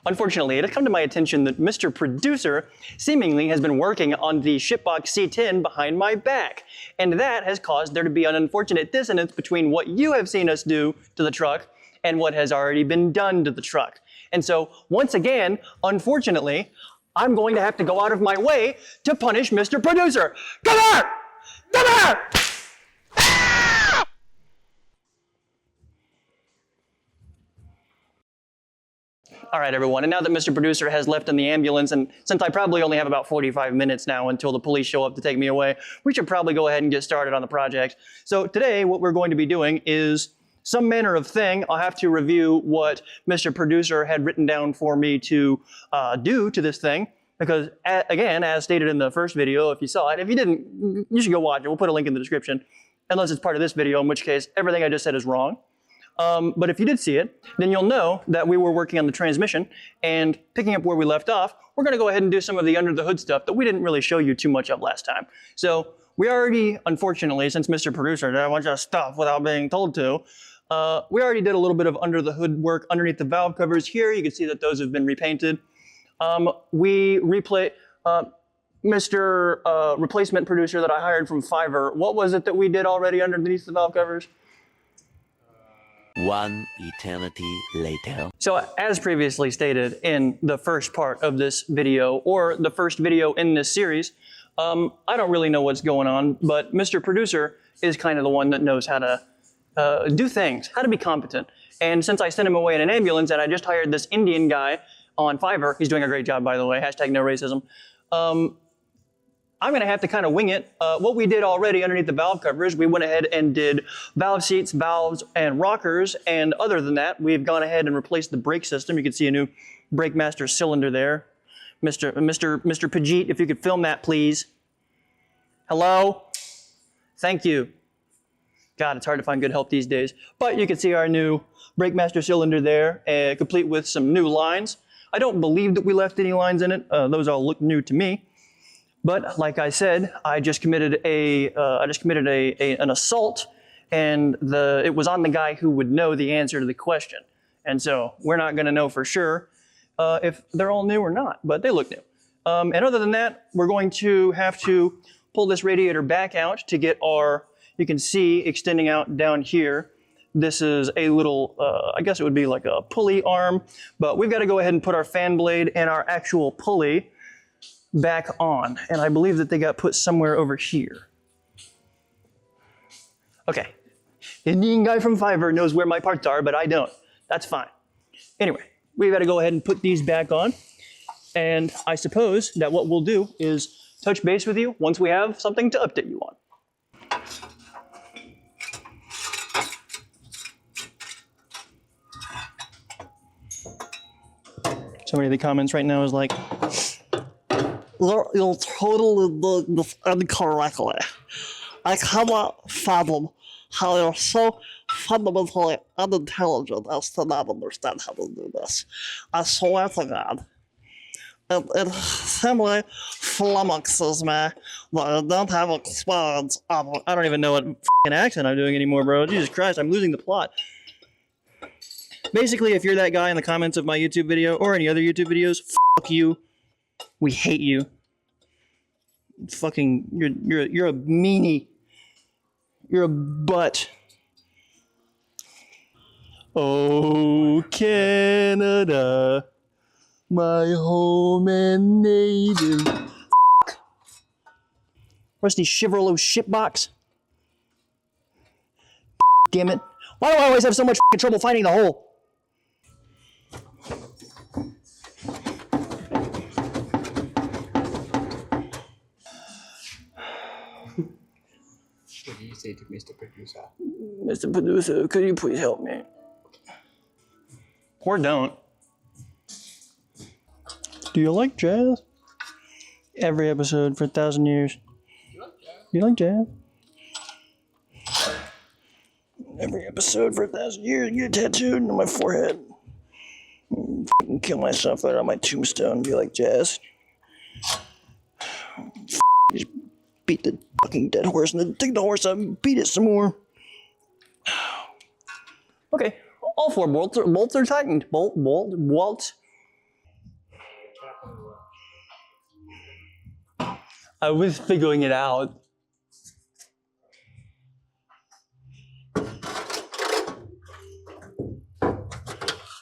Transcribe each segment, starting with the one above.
Unfortunately, it has come to my attention that Mr. Producer seemingly has been working on the shipbox C10 behind my back. And that has caused there to be an unfortunate dissonance between what you have seen us do to the truck and what has already been done to the truck. And so, once again, unfortunately, I'm going to have to go out of my way to punish Mr. Producer. Come here! Come here! All right, everyone, and now that Mr. Producer has left in the ambulance, and since I probably only have about 45 minutes now until the police show up to take me away, we should probably go ahead and get started on the project. So today, what we're going to be doing is some manner of thing. I'll have to review what Mr. Producer had written down for me to do to this thing, because, again, as stated in the first video, if you saw it, if you didn't, you should go watch it. We'll put a link in the description, unless it's part of this video, in which case everything I just said is wrong. But if you did see it, then you'll know that we were working on the transmission, and picking up where we left off, we're going to go ahead and do some of the under the hood stuff that we didn't really show you too much of last time. So we already, unfortunately, since Mr. Producer did a bunch of stuff without being told to, we already did a little bit of under the hood work underneath the valve covers here. You can see that those have been repainted. We replay Mr. Replacement Producer that I hired from Fiverr. What was it that we did already underneath the valve covers? One eternity later. So as previously stated in the first part of this video, or the first video in this series, I don't really know what's going on, but Mr. Producer is kind of the one that knows how to do things, how to be competent. And since I sent him away in an ambulance and I just hired this Indian guy on Fiverr, he's doing a great job, by the way, hashtag no racism, I'm going to have to kind of wing it. What we did already underneath the valve covers, we went ahead and did valve seats, valves, and rockers. And other than that, we've gone ahead and replaced the brake system. You can see a new brake master cylinder there. Mr. Pajit, if you could film that, please. Hello? Thank you. God, it's hard to find good help these days. But you can see our new brake master cylinder there, complete with some new lines. I don't believe that we left any lines in it. Those all look new to me. But like I said, I just committed an assault, and it was on the guy who would know the answer to the question. And so we're not going to know for sure if they're all new or not, but they look new. And other than that, we're going to have to pull this radiator back out to get our, you can see extending out down here. This is a little, I guess it would be like a pulley arm, but we've got to go ahead and put our fan blade and our actual pulley back on, and I believe that they got put somewhere over here. Okay, Indian guy from Fiverr knows where my parts are, but I don't. That's fine. Anyway, we've got to go ahead and put these back on, and I suppose that what we'll do is touch base with you once we have something to update you on. Somebody in the comments right now is like, you're totally doing this incorrectly. I cannot fathom how you're so fundamentally unintelligent as to not understand how to do this. I swear to God. It simply flummoxes me that I don't have experience of it. I don't even know what f***ing accent I'm doing anymore, bro. Jesus Christ, I'm losing the plot. Basically, if you're that guy in the comments of my YouTube video or any other YouTube videos, fuck you. We hate you. Fucking, you're a meanie. You're a butt. Oh, Canada, my home and native. Rusty Chevrolet shitbox. Damn it. Why do I always have so much trouble finding the hole? What do you say to Mr. Producer? Mr. Producer, could you please help me? Or don't. Do you like jazz? Every episode for 1,000 years. You like jazz? Every episode for 1,000 years, get a tattooed on my forehead. Fucking kill myself out on my tombstone. Do you like jazz? Just beat the fucking dead horse and then take the horse up and beat it some more. Okay, all four bolts are tightened. Bolts. I was figuring it out.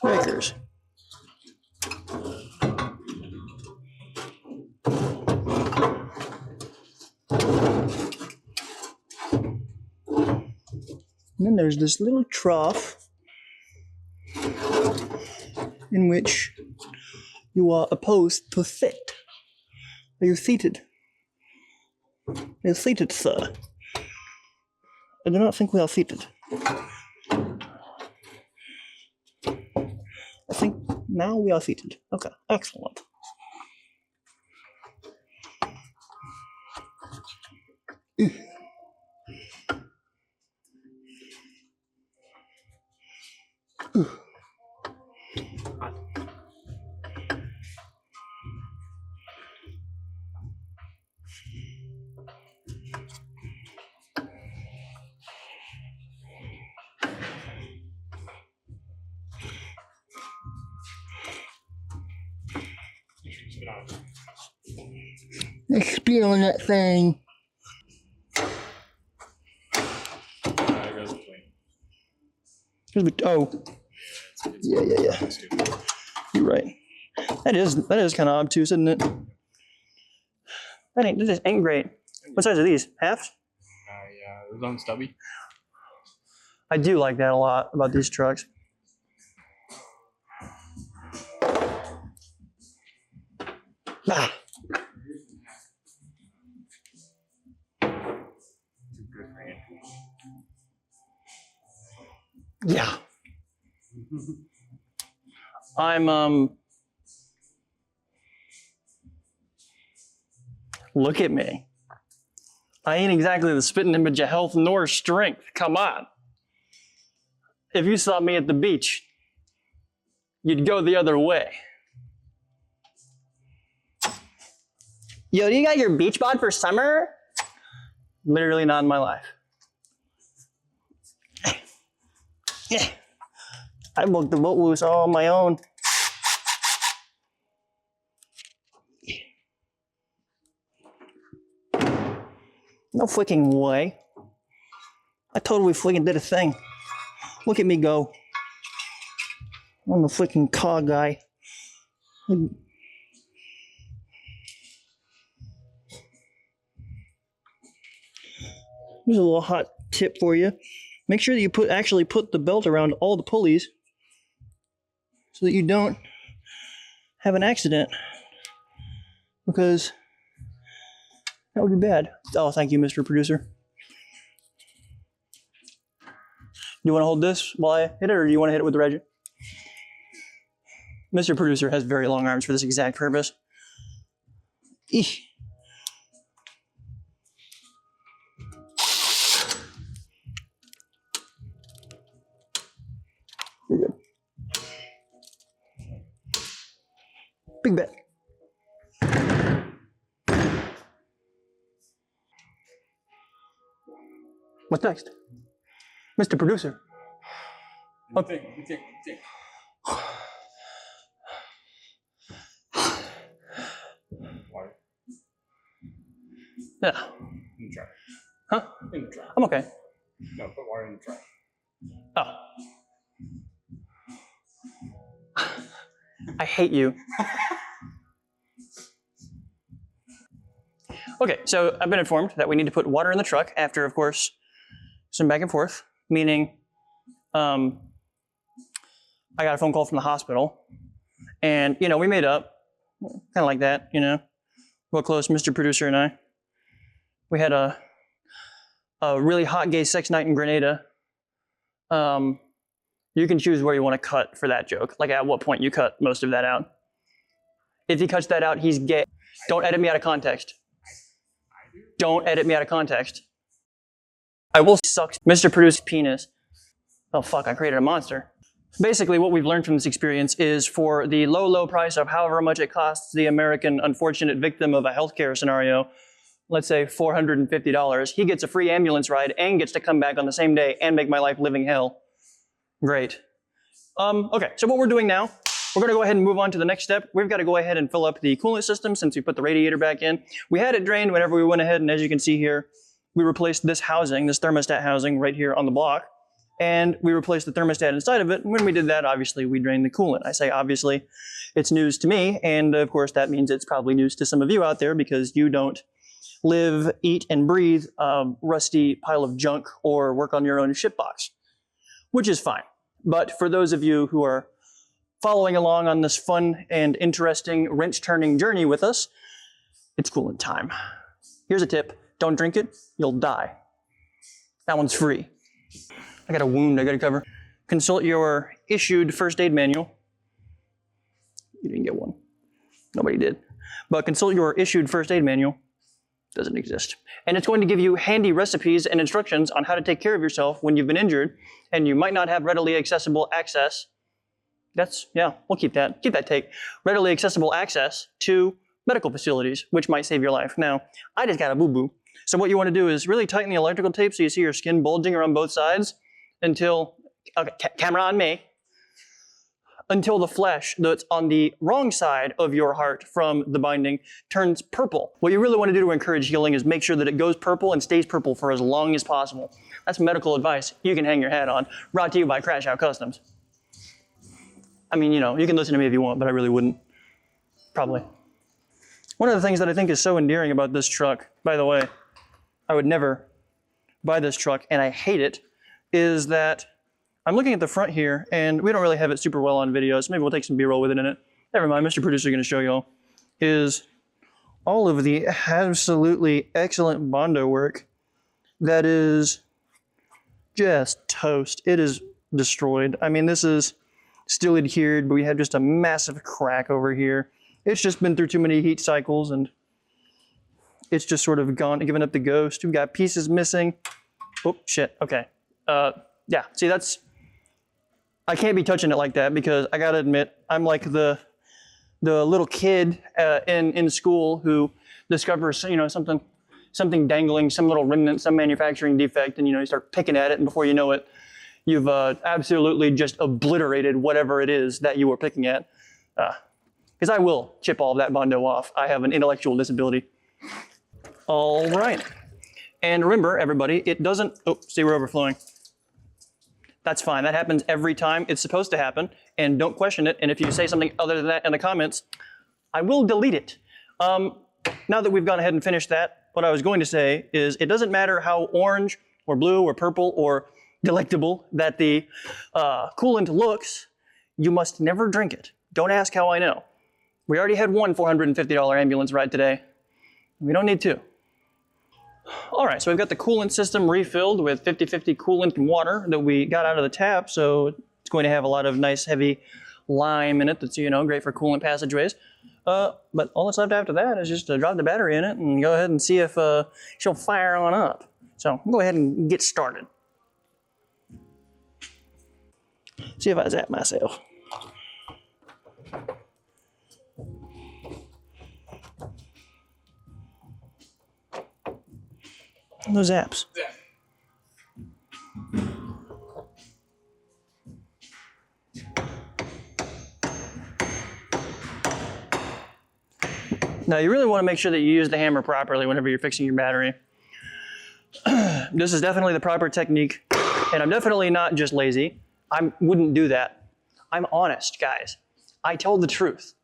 Breakers. And then there's this little trough in which you are supposed to sit. Are you seated? You're seated, sir. I do not think we are seated. I think now we are seated. Okay, excellent. Spit on that thing. Oh. Yeah. You're right. That is kind of obtuse, isn't it? That just ain't great. What size are these? Halves? Yeah, those on stubby. I do like that a lot about these trucks. Ah. Yeah. I'm look at me. I ain't exactly the spitting image of health nor strength. Come on. If you saw me at the beach, you'd go the other way. Yo, do you got your beach bod for summer? Literally not in my life. I booked the boat loose all on my own. No freaking way. I totally freaking did a thing. Look at me go. I'm the freaking car guy. Here's a little hot tip for you. Make sure that you actually put the belt around all the pulleys so that you don't have an accident, because that would be bad. Oh, thank you, Mr. Producer. Do you want to hold this while I hit it, or do you want to hit it with the ratchet? Mr. Producer has very long arms for this exact purpose. Eesh. You're good. Big bet. What's next? Mr. Producer. Think. Water. Yeah. In the tray. Huh? In the tray. I'm okay. No, put water in the tray. Oh. I hate you. Okay, so I've been informed that we need to put water in the truck after, of course, some back and forth, meaning I got a phone call from the hospital, and, we made up, kind of like that, real close, Mr. Producer and I. We had a really hot gay sex night in Grenada. You can choose where you want to cut for that joke, like at what point you cut most of that out. If he cuts that out, he's gay. Don't edit me out of context. Don't edit me out of context. I will suck Mr. Producer's penis. Oh fuck, I created a monster. Basically, what we've learned from this experience is for the low, low price of however much it costs the American unfortunate victim of a healthcare scenario, let's say $450, he gets a free ambulance ride and gets to come back on the same day and make my life living hell. Great. Okay, so what we're doing now we're gonna go ahead and move on to the next step. We've got to go ahead and fill up the coolant system since we put the radiator back in. We had it drained whenever we went ahead, and as you can see here, we replaced this housing, this thermostat housing right here on the block, and we replaced the thermostat inside of it. And when we did that, obviously we drained the coolant. I say obviously, it's news to me, and of course that means it's probably news to some of you out there because you don't live, eat, and breathe a rusty pile of junk or work on your own shitbox, which is fine. But for those of you who are following along on this fun and interesting wrench-turning journey with us, it's coolant time. Here's a tip. Don't drink it, you'll die. That one's free. I got a wound I gotta cover. Consult your issued first aid manual. You didn't get one. Nobody did. But consult your issued first aid manual. Doesn't exist. And it's going to give you handy recipes and instructions on how to take care of yourself when you've been injured and you might not have readily accessible access. We'll keep that. Keep that take. Readily accessible access to medical facilities, which might save your life. Now, I just got a boo-boo. So what you want to do is really tighten the electrical tape so you see your skin bulging around both sides until, okay, camera on me, until the flesh that's on the wrong side of your heart from the binding turns purple. What you really want to do to encourage healing is make sure that it goes purple and stays purple for as long as possible. That's medical advice you can hang your hat on. Brought to you by Crash Out Customs. I mean, you know, you can listen to me if you want, but I really wouldn't. Probably. One of the things that I think is so endearing about this truck, by the way, I would never buy this truck, and I hate it, is that I'm looking at the front here, and we don't really have it super well on video, so maybe we'll take some B-roll with it in it. Never mind, Mr. Producer is going to show y'all, is all of the absolutely excellent Bondo work that is just toast. It is destroyed. I mean, this is still adhered, but we have just a massive crack over here. It's just been through too many heat cycles, and it's just sort of given up the ghost. We've got pieces missing. Oh, shit, okay. Yeah, see, I can't be touching it like that because I gotta admit, I'm like the little kid in school who discovers, you know, something dangling, some little remnant, some manufacturing defect, and, you know, you start picking at it, and before you know it, you've absolutely just obliterated whatever it is that you were picking at. Because I will chip all of that Bondo off. I have an intellectual disability. All right. And remember, everybody, it doesn't, oh, see, we're overflowing. That's fine. That happens every time it's supposed to happen, and don't question it. And if you say something other than that in the comments, I will delete it. Now that we've gone ahead and finished that, what I was going to say is it doesn't matter how orange or blue or purple or delectable that the coolant looks, you must never drink it. Don't ask how I know. We already had one $450 ambulance ride today. We don't need two. All right, so we've got the coolant system refilled with 50-50 coolant and water that we got out of the tap, so it's going to have a lot of nice heavy lime in it that's, you know, great for coolant passageways. But all that's left after that is just to drop the battery in it and go ahead and see if she'll fire on up. So go ahead and get started. See if I zap myself. Those apps. Now you really want to make sure that you use the hammer properly whenever you're fixing your battery. This is definitely the proper technique, and I'm definitely not just lazy. I wouldn't do that. I'm honest, guys. I tell the truth.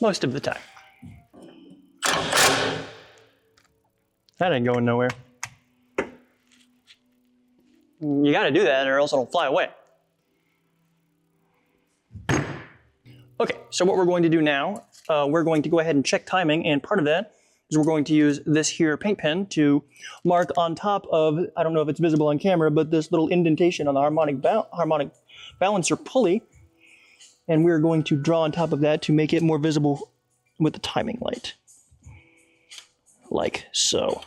Most of the time. That ain't going nowhere. You gotta do that or else it'll fly away. Okay, so what we're going to do now, we're going to go ahead and check timing, and part of that is we're going to use this here paint pen to mark on top of, I don't know if it's visible on camera, but this little indentation on the harmonic balancer pulley, and we're going to draw on top of that to make it more visible with the timing light. Like so.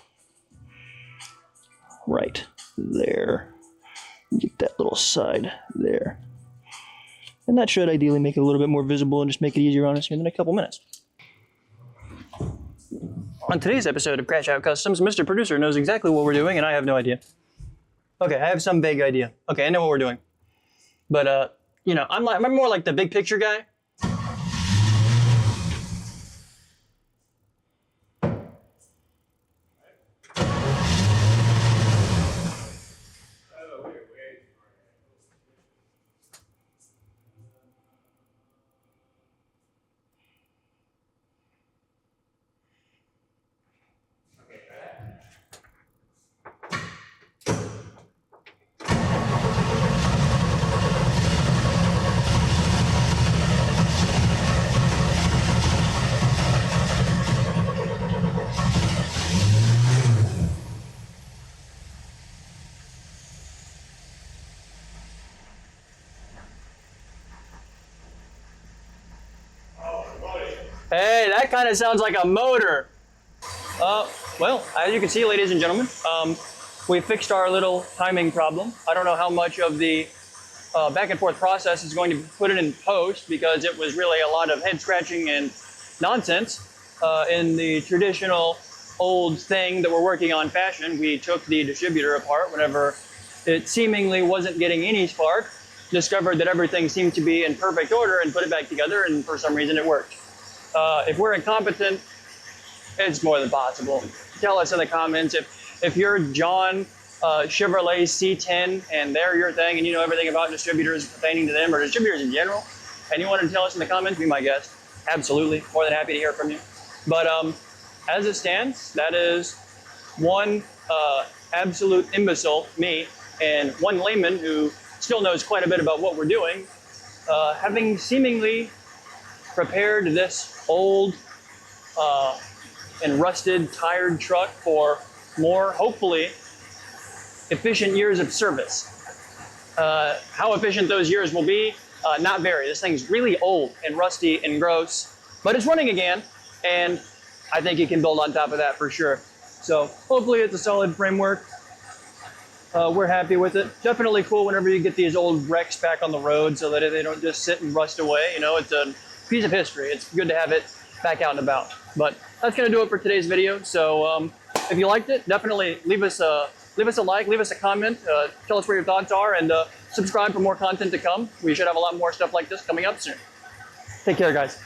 Right there. Get that little side there. And that should ideally make it a little bit more visible and just make it easier on us in the next couple minutes. On today's episode of Crash Out Customs, Mr. Producer knows exactly what we're doing and I have no idea. Okay, I have some vague idea. Okay, I know what we're doing. But you know, I'm more like the big picture guy. Hey, that kind of sounds like a motor. Well, as you can see, ladies and gentlemen, we fixed our little timing problem. I don't know how much of the back and forth process is going to put it in post because it was really a lot of head scratching and nonsense. In the traditional old thing that we're working on fashion, we took the distributor apart whenever it seemingly wasn't getting any spark, discovered that everything seemed to be in perfect order and put it back together, and for some reason it worked. If we're incompetent, it's more than possible. Tell us in the comments if you're John Chevrolet C10 and they're your thing and you know everything about distributors pertaining to them or distributors in general, and you want to tell us in the comments, be my guest. Absolutely, more than happy to hear from you. But as it stands, that is one absolute imbecile, me, and one layman who still knows quite a bit about what we're doing, having seemingly prepared this old and rusted, tired truck for more, hopefully, efficient years of service. How efficient those years will be, not very. This thing's really old and rusty and gross, but it's running again, and I think it can build on top of that for sure. So hopefully it's a solid framework. We're happy with it. Definitely cool whenever you get these old wrecks back on the road so that they don't just sit and rust away. You know, it's a piece of history. It's good to have it back out and about. But that's going to do it for today's video. So if you liked it, definitely leave us a like, leave us a comment, tell us what your thoughts are, and subscribe for more content to come. We should have a lot more stuff like this coming up soon. Take care, guys.